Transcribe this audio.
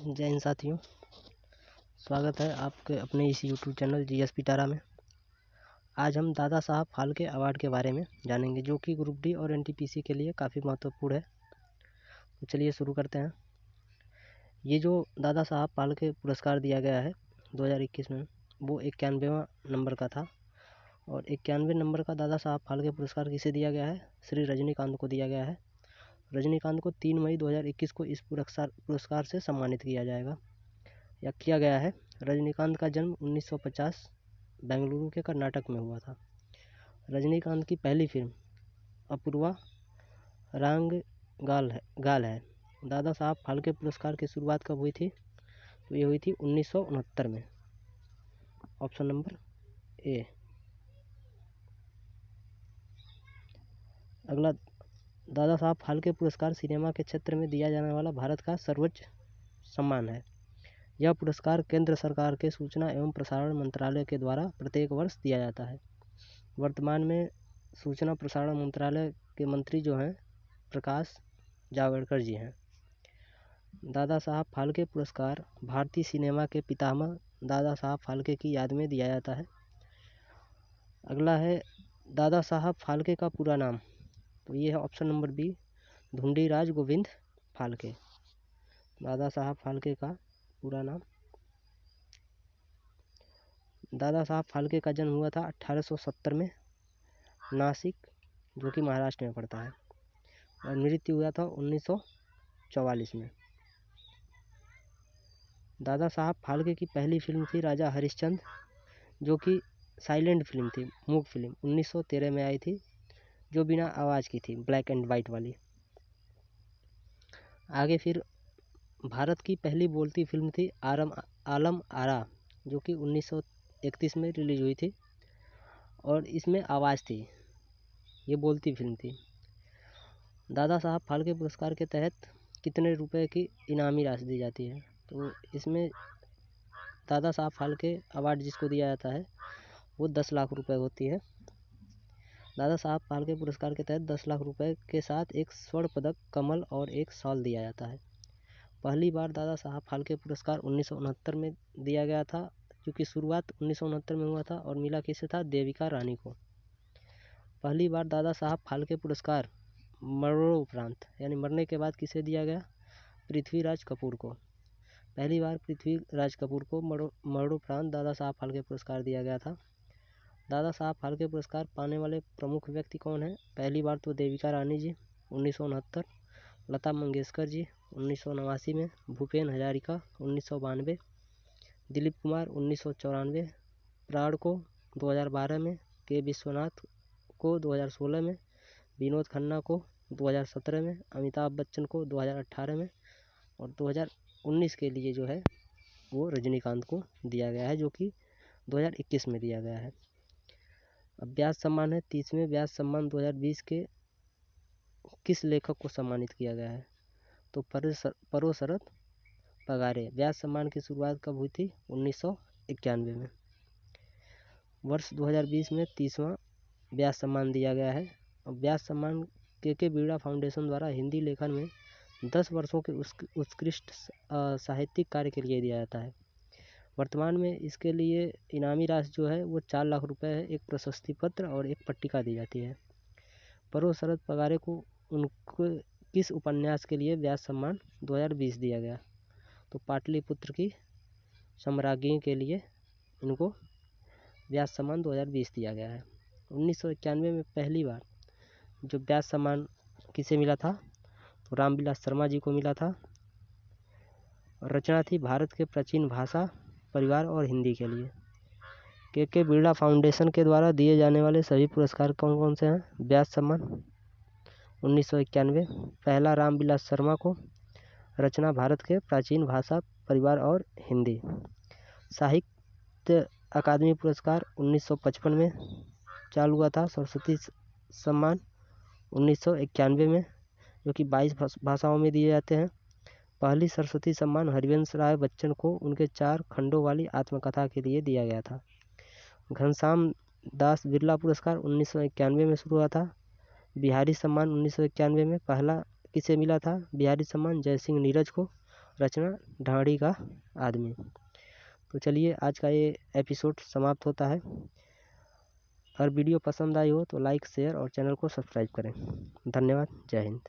जय हिंद साथियों, स्वागत है आपके अपने इस यूट्यूब चैनल जीएस पिटारा में। आज हम दादा साहब फाल्के अवार्ड के बारे में जानेंगे, जो कि ग्रुप डी और एनटीपीसी के लिए काफ़ी महत्वपूर्ण है। तो चलिए शुरू करते हैं। ये जो दादा साहब फाल्के पुरस्कार दिया गया है 2021 में, वो 91वां नंबर का था। और 91 नंबर का दादा साहब फाल्के पुरस्कार किसे दिया गया है? श्री रजनीकांत को दिया गया है। रजनीकांत को 3 मई 2021 को इस पुरस्कार से सम्मानित किया जाएगा या किया गया है। रजनीकांत का जन्म 1950 बेंगलुरु के कर्नाटक में हुआ था। रजनीकांत की पहली फिल्म अपूर्वा रांगगाल है। दादा साहब फाल्के पुरस्कार की शुरुआत कब हुई थी? तो ये हुई थी 1969 में। Option number A. अगला, दादा साहब फाल्के पुरस्कार सिनेमा के क्षेत्र में दिया जाने वाला भारत का सर्वोच्च सम्मान है। यह पुरस्कार केंद्र सरकार के सूचना एवं प्रसारण मंत्रालय के द्वारा प्रत्येक वर्ष दिया जाता है। वर्तमान में सूचना प्रसारण मंत्रालय के मंत्री जो हैं प्रकाश जावड़ेकर जी हैं। दादा साहब फाल्के पुरस्कार भारतीय सिनेमा के पितामह दादा साहब फाल्के की याद में दिया जाता है। अगला है दादा साहब फाल्के का पूरा नाम। तो ये है option number B, Dhundiraj Govind Phalke. Dadasaheb Phalke का पूरा नाम। दादा साहब फाल्के का जन्म हुआ था 1870 में नासिक, जो कि महाराष्ट्र में पड़ता है, और मृत्यु हुआ था 1944 में। दादा साहब फाल्के की पहली फिल्म थी राजा हरिश्चंद्र, जो कि साइलेंट फिल्म थी, मूक फिल्म 1913 में आई थी, जो बिना आवाज़ की थी, ब्लैक एंड वाइट वाली। आगे फिर भारत की पहली बोलती फिल्म थी आलम आरा, जो कि 1931 में रिलीज हुई थी, और इसमें आवाज़ थी, ये बोलती फिल्म थी। दादा साहब फाल्के पुरस्कार के तहत कितने रुपए की इनामी राशि दी जाती है? तो इसमें दादा साहब फाल्के अवार्ड जिसको दिया जाता है वो 10 लाख रुपए होती है। दादा साहब फाल्के पुरस्कार के तहत 10 लाख रुपए के साथ एक स्वर्ण पदक, कमल और एक शॉल दिया जाता है। पहली बार दादा साहब फाल्के पुरस्कार 1969 में दिया गया था, क्योंकि शुरुआत 1969 में हुआ था, और मिला किसे था? देविका रानी को। पहली बार दादा साहब फाल्के पुरस्कार मरणोपरांत यानी मरने के बाद किसे दिया गया? पृथ्वीराज कपूर को। पहली बार पृथ्वीराज कपूर को मरणोपरांत दादा साहब फाल्के पुरस्कार दिया गया था। दादा साहब फाल्के पुरस्कार पाने वाले प्रमुख व्यक्ति कौन हैं? पहली बार तो देविका रानी जी 1969, लता मंगेशकर जी 1989 में, भूपेन हजारिका 1992, दिलीप कुमार 1994, प्राण को 2012 में, के विश्वनाथ को 2016 में, विनोद खन्ना को 2017 में, अमिताभ बच्चन को 2018 में, और 2019 के लिए जो है वो रजनीकांत को दिया गया है, जो कि 2021 में दिया गया है। अब व्यास सम्मान है। 30वें व्यास सम्मान 2020 के किस लेखक को सम्मानित किया गया है? तो परोशरत पगारे। व्यास सम्मान की शुरुआत कब हुई थी? 1991 में। वर्ष 2020 में 30वां व्यास सम्मान दिया गया है। और व्यास सम्मान के बीड़ा फाउंडेशन द्वारा हिंदी लेखन में 10 वर्षों के उत्कृष्ट साहित्यिक कार्य के लिए दिया जाता है। वर्तमान में इसके लिए इनामी राशि जो है वो 4 लाख रुपए है, एक प्रशस्ति पत्र और एक पट्टिका दी जाती है। परोशरत पगारे को उनको किस उपन्यास के लिए व्यास सम्मान 2020 दिया गया? तो पाटलिपुत्र की सम्राज्ञी के लिए इनको व्यास सम्मान 2020 दिया गया है। 1991 में पहली बार जो व्यास सम्मान किसे मिला था? तो रामविलास शर्मा जी को मिला था। रचना थी भारत के प्राचीन भाषा, परिवार और हिंदी के लिए। के बिरला फाउंडेशन के द्वारा दिए जाने वाले सभी पुरस्कार कौन कौन से हैं? व्यास सम्मान 1991 पहला रामविलास शर्मा को, रचना भारत के प्राचीन भाषा, परिवार और हिंदी। साहित्य अकादमी पुरस्कार 1955 में चालू हुआ था। सरस्वती सम्मान 1991 में, जो कि 22 भाषाओं में दिए जाते हैं। पहली सरस्वती सम्मान हरिवंश राय बच्चन को उनके 4 खंडों वाली आत्मकथा के लिए दिया गया था। घनश्याम दास बिरला पुरस्कार 1991 में शुरू हुआ था। बिहारी सम्मान 1991 में पहला किसे मिला था? बिहारी सम्मान जयसिंह नीरज को, रचना ढाड़ी का आदमी। तो चलिए आज का ये एपिसोड समाप्त होता है। अगर वीडियो पसंद आई हो तो लाइक शेयर और चैनल को सब्सक्राइब करें। धन्यवाद। जय हिंद।